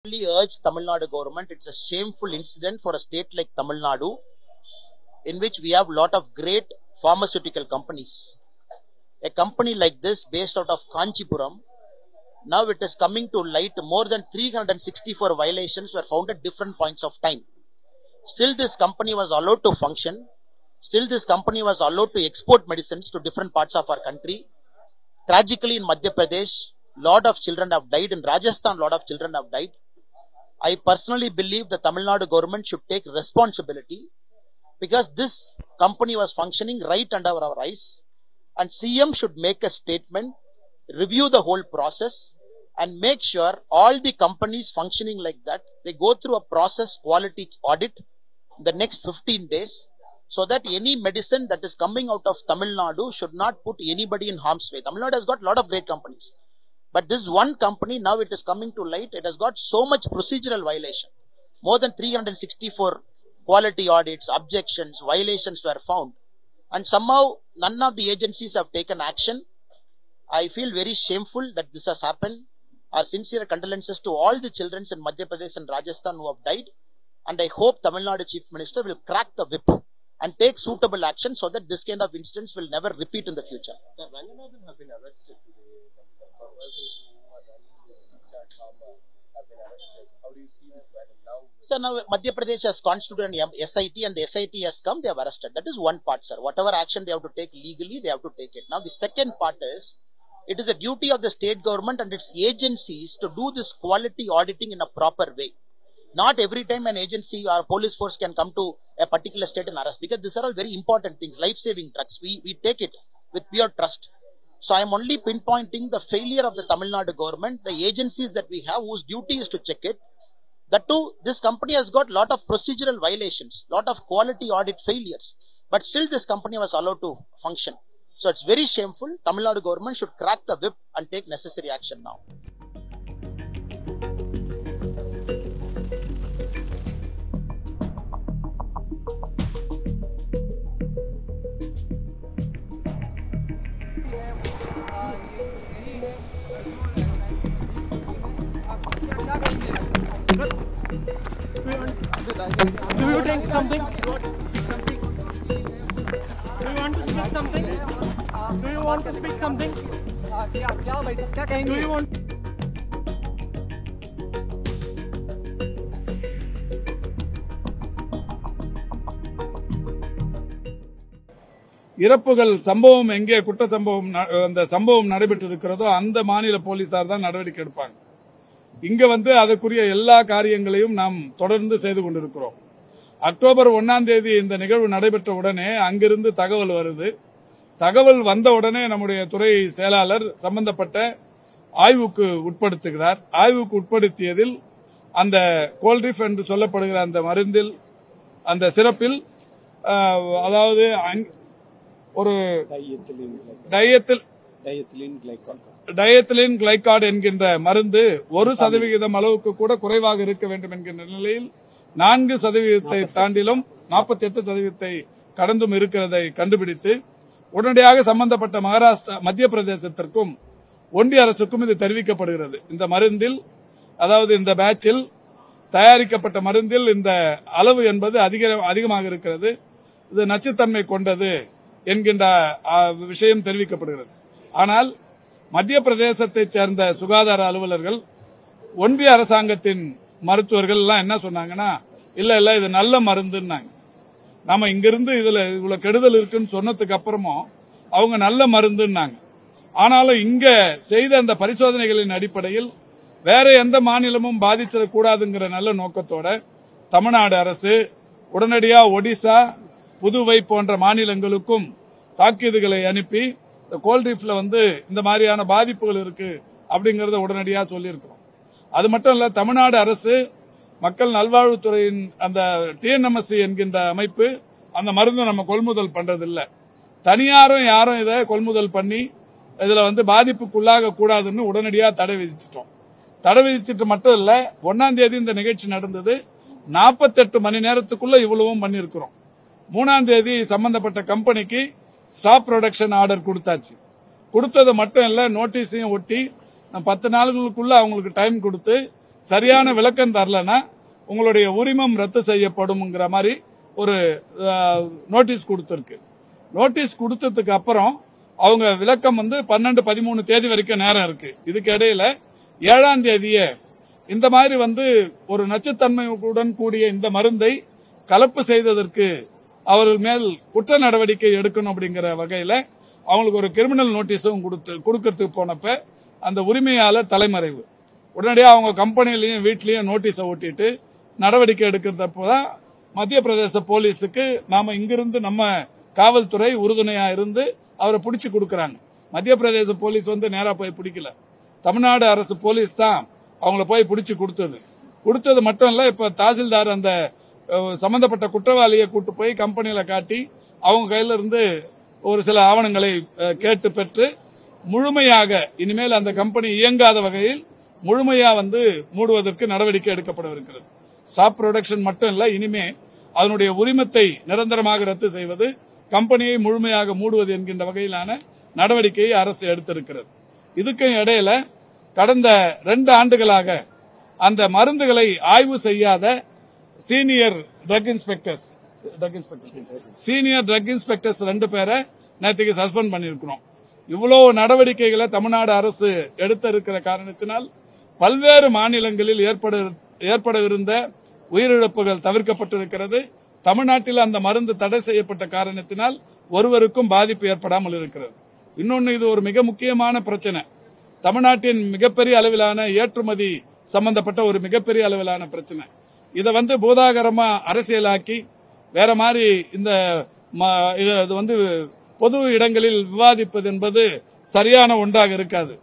Urge Tamil Nadu government. It's a shameful incident for a state like Tamil Nadu, in which we have a lot of great pharmaceutical companies. A company like this, based out of Kanchipuram, now it is coming to light more than 364 violations were found at different points of time. Still, this company was allowed to function. Still, this company was allowed to export medicines to different parts of our country. Tragically, in Madhya Pradesh, lot of children have died. In Rajasthan, lot of children have died. I personally believe the Tamil Nadu government should take responsibility, because this company was functioning right under our eyes, and CM should make a statement, review the whole process, and make sure all the companies functioning like that, they go through a process quality audit the next 15 days, so that any medicine that is coming out of Tamil Nadu should not put anybody in harm's way. Tamil Nadu has got a lot of great companies. But this one company, now it is coming to light, it has got so much procedural violation. More than 364 quality audits, objections, violations were found. And somehow, none of the agencies have taken action. I feel very shameful that this has happened. Our sincere condolences to all the children in Madhya Pradesh and Rajasthan who have died. And I hope Tamil Nadu Chief Minister will crack the whip and take suitable action so that this kind of incidents will never repeat in the future. Ranganathan have been arrested today. The person who was running this T-Start Pharma have been arrested. How do you see this matter now? Sir, now Madhya Pradesh has constituted an SIT, and the SIT has come, they have arrested. That is one part, sir. Whatever action they have to take legally, they have to take it. Now the second part is, it is the duty of the state government and its agencies to do this quality auditing in a proper way. Not every time an agency or police force can come to a particular state and arrest, because these are all very important things, life-saving drugs. We take it with pure trust. So I am only pinpointing the failure of the Tamil Nadu government, the agencies that we have whose duty is to check it. That too, this company has got a lot of procedural violations, lot of quality audit failures. But still this company was allowed to function. So it's very shameful. Tamil Nadu government should crack the whip and take necessary action now. Do you drink something? Do you want to speak something? Do you want to speak something? Do you want? இறப்புகள் சம்பவம் எங்கே குற்ற சம்பவம் அந்த சம்பவம் நடைபெற்றிருக்கிறதோ அந்த மாநில போலீசார் தான் நடவடிக்கை எடுப்பாங்க. இங்க அதற்குரிய எல்லா காரியங்களையும் நாம் தொடர்ந்து செய்து கொண்டிருக்கிறோம். அக்டோபர் 1ஆம் தேதி இந்த நிகழ்வு நடைபெற்ற உடனே அங்கிருந்து தகவல் வருது. தகவல் வந்த உடனே நம்முடைய துறை செயலாளர் சம்பந்தப்பட்ட ஆய்வுக்கு உட்படுத்துகிறார். ஆய்வுக்கு உட்படுத்தியதில் அந்த கோல்ரிஃப் என்று சொல்லப்படுகிற அந்த மருந்தில், அந்த சிறப்பில், அதாவது ஒரு டயத்திலின் கிளைகாட் என்கின்ற மருந்து 1% அளவுக்கு கூட குறைவாக இருக்க வேண்டும் என்கின்ற நிலையில் 4% தாண்டிலும் 48% கடந்தும் இருக்கிறதை கண்டுபிடித்து உடனடியாக சம்பந்தப்பட்ட மத்திய பிரதேசத்திற்கும் ஒன்றிய அரசுக்கும் இது தெரிவிக்கப்படுகிறது. இந்த மருந்தில், அதாவது இந்த பேட்சில் தயாரிக்கப்பட்ட மருந்தில் இந்த அளவு என்பது அதிகமாக இருக்கிறது, இது நச்சுத்தன்மை கொண்டது என்கின்ற விஷயம் தெரிவிக்கப்படுகிறது. ஆனால் மத்திய பிரதேசத்தைச் சேர்ந்த சுகாதார அலுவலர்கள், ஒன்றிய அரசாங்கத்தின் மருத்துவர்கள் எல்லாம் என்ன சொன்னாங்கன்னா, இல்ல இது நல்ல மருந்துன்னாங்க. நாம இங்கிருந்து இதுல இவ்வளவு கெடுதல் இருக்குன்னு சொன்னதுக்கு அப்புறமும் அவங்க நல்ல மருந்துன்னாங்க. ஆனாலும் இங்க செய்த அந்த பரிசோதனைகளின் அடிப்படையில் வேற எந்த மாநிலமும் பாதிச்சிடக்கூடாதுங்கிற நல்ல நோக்கத்தோட தமிழ்நாடு அரசு உடனடியா ஒடிசா, புதுவை போன்ற மாநிலங்களுக்கும் தாக்கீதுகளை அனுப்பி கோல்ட்ரீஃப்ல இந்த மாதிரியான பாதிப்புகள் இருக்கு அப்படிங்கறத உடனடியா சொல்லியிருக்கிறோம். அது மட்டும் இல்ல, தமிழ்நாடு அரசு மக்கள் நல்வாழ்வுத்துறையின் அந்த டிஎன்எம்எஸ்சி என்கின்ற அமைப்பு அந்த மருந்து நம்ம கொள்முதல் பண்றதில்லை. தனியாரும் யாரும் இதை கொள்முதல் பண்ணி இதுல பாதிப்புக்குள்ளாக கூடாதுன்னு உடனடியா தடை விதிச்சிட்டோம். தடை விதிச்சிட்டு மட்டும் இல்ல, 1ஆம் தேதி இந்த நிகழ்ச்சி நடந்தது, 48 மணி நேரத்துக்குள்ள இவ்வளவும் பண்ணிருக்கிறோம். 3ஆம் தேதி சம்பந்தப்பட்ட கம்பெனிக்கு ஸ்டாப் ப்ரொடக்ஷன் ஆர்டர் கொடுத்தாச்சு. கொடுத்தது மட்டும் இல்ல, நோட்டீஸையும் ஒட்டி 10 நாளுக்குள்ள அவங்களுக்கு டைம் கொடுத்து சரியான விளக்கம் தரலன்னா உங்களுடைய உரிமம் ரத்து செய்யப்படும்ங்கிற மாதிரி ஒரு நோட்டீஸ் கொடுத்திருக்கு. நோட்டீஸ் கொடுத்ததுக்கு அப்புறம் அவங்க விளக்கம் 12, 13 தேதி வரைக்கும் நேரம் இருக்கு. இதுக்கு இடையில 7ஆம் தேதியே இந்த மாதிரி ஒரு நச்சுத்தன்மையுடன் கூடிய இந்த மருந்தை கலப்பு செய்ததற்கு அவர்கள் மேல் குற்ற நடவடிக்கை எடுக்கணும் அப்படிங்கிற வகையில அவங்களுக்கு ஒரு கிரிமினல் நோட்டீஸும் கொடுக்கறதுக்கு போனப்ப அந்த உரிமையாளர் தலைமறைவு. உடனடியாக அவங்க கம்பெனிலையும் வீட்லயும் நோட்டீஸை ஒட்டிட்டு நடவடிக்கை எடுக்கிறதப்போதான் மத்திய பிரதேச போலீஸுக்கு நாம இங்கிருந்து நம்ம காவல்துறை உறுதுணையா இருந்து அவரை பிடிச்சு கொடுக்கறாங்க. மத்திய பிரதேச போலீஸ் நேரா போய் பிடிக்கல, தமிழ்நாடு அரசு போலீஸ் தான் அவங்கள போய் பிடிச்சு கொடுத்தது மட்டும் இல்ல. இப்ப தாசில்தார் அந்த சம்பந்தப்பட்ட குற்றவாளியை கூட்டு போய் கம்பெனியில காட்டி அவங்க கையில இருந்து ஒரு சில ஆவணங்களை கேட்டு பெற்று முழுமையாக இனிமேல் அந்த கம்பெனி இயங்காத வகையில் முழுமையா மூடுவதற்கு நடவடிக்கை எடுக்கப்படவிருக்கிறது. சாப் ப்ரொடக்ஷன் மட்டும் இல்ல, இனிமே அதனுடைய உரிமத்தை நிரந்தரமாக ரத்து செய்வது, கம்பெனியை முழுமையாக மூடுவது என்கின்ற வகையிலான நடவடிக்கையை அரசு எடுத்திருக்கிறது. இதுக்கு இடையில கடந்த 2 ஆண்டுகளாக அந்த மருந்துகளை ஆய்வு செய்யாத சீனியர் ட்ரக் இன்ஸ்பெக்டர்ஸ் 2 பேரை நேற்றுக்கு சஸ்பெண்ட் பண்ணிருக்கிறோம். இவ்வளவு நடவடிக்கைகளை தமிழ்நாடு அரசு எடுத்திருக்கிற காரணத்தினால் பல்வேறு மாநிலங்களில் ஏற்படவிருந்த உயிரிழப்புகள் தவிர்க்கப்பட்டிருக்கிறது. தமிழ்நாட்டில் அந்த மருந்து தடை செய்யப்பட்ட காரணத்தினால் ஒருவருக்கும் பாதிப்பு ஏற்படாமல் இருக்கிறது. இன்னொன்னு, இது ஒரு மிக முக்கியமான பிரச்சனை. தமிழ்நாட்டின் மிகப்பெரிய அளவிலான ஏற்றுமதி சம்பந்தப்பட்ட ஒரு மிகப்பெரிய அளவிலான பிரச்சனை. இதை பூதாகரமா அரசியலாக்கி வேற மாதிரி இது பொது இடங்களில் விவாதிப்பது என்பது சரியான ஒன்றாக இருக்காது.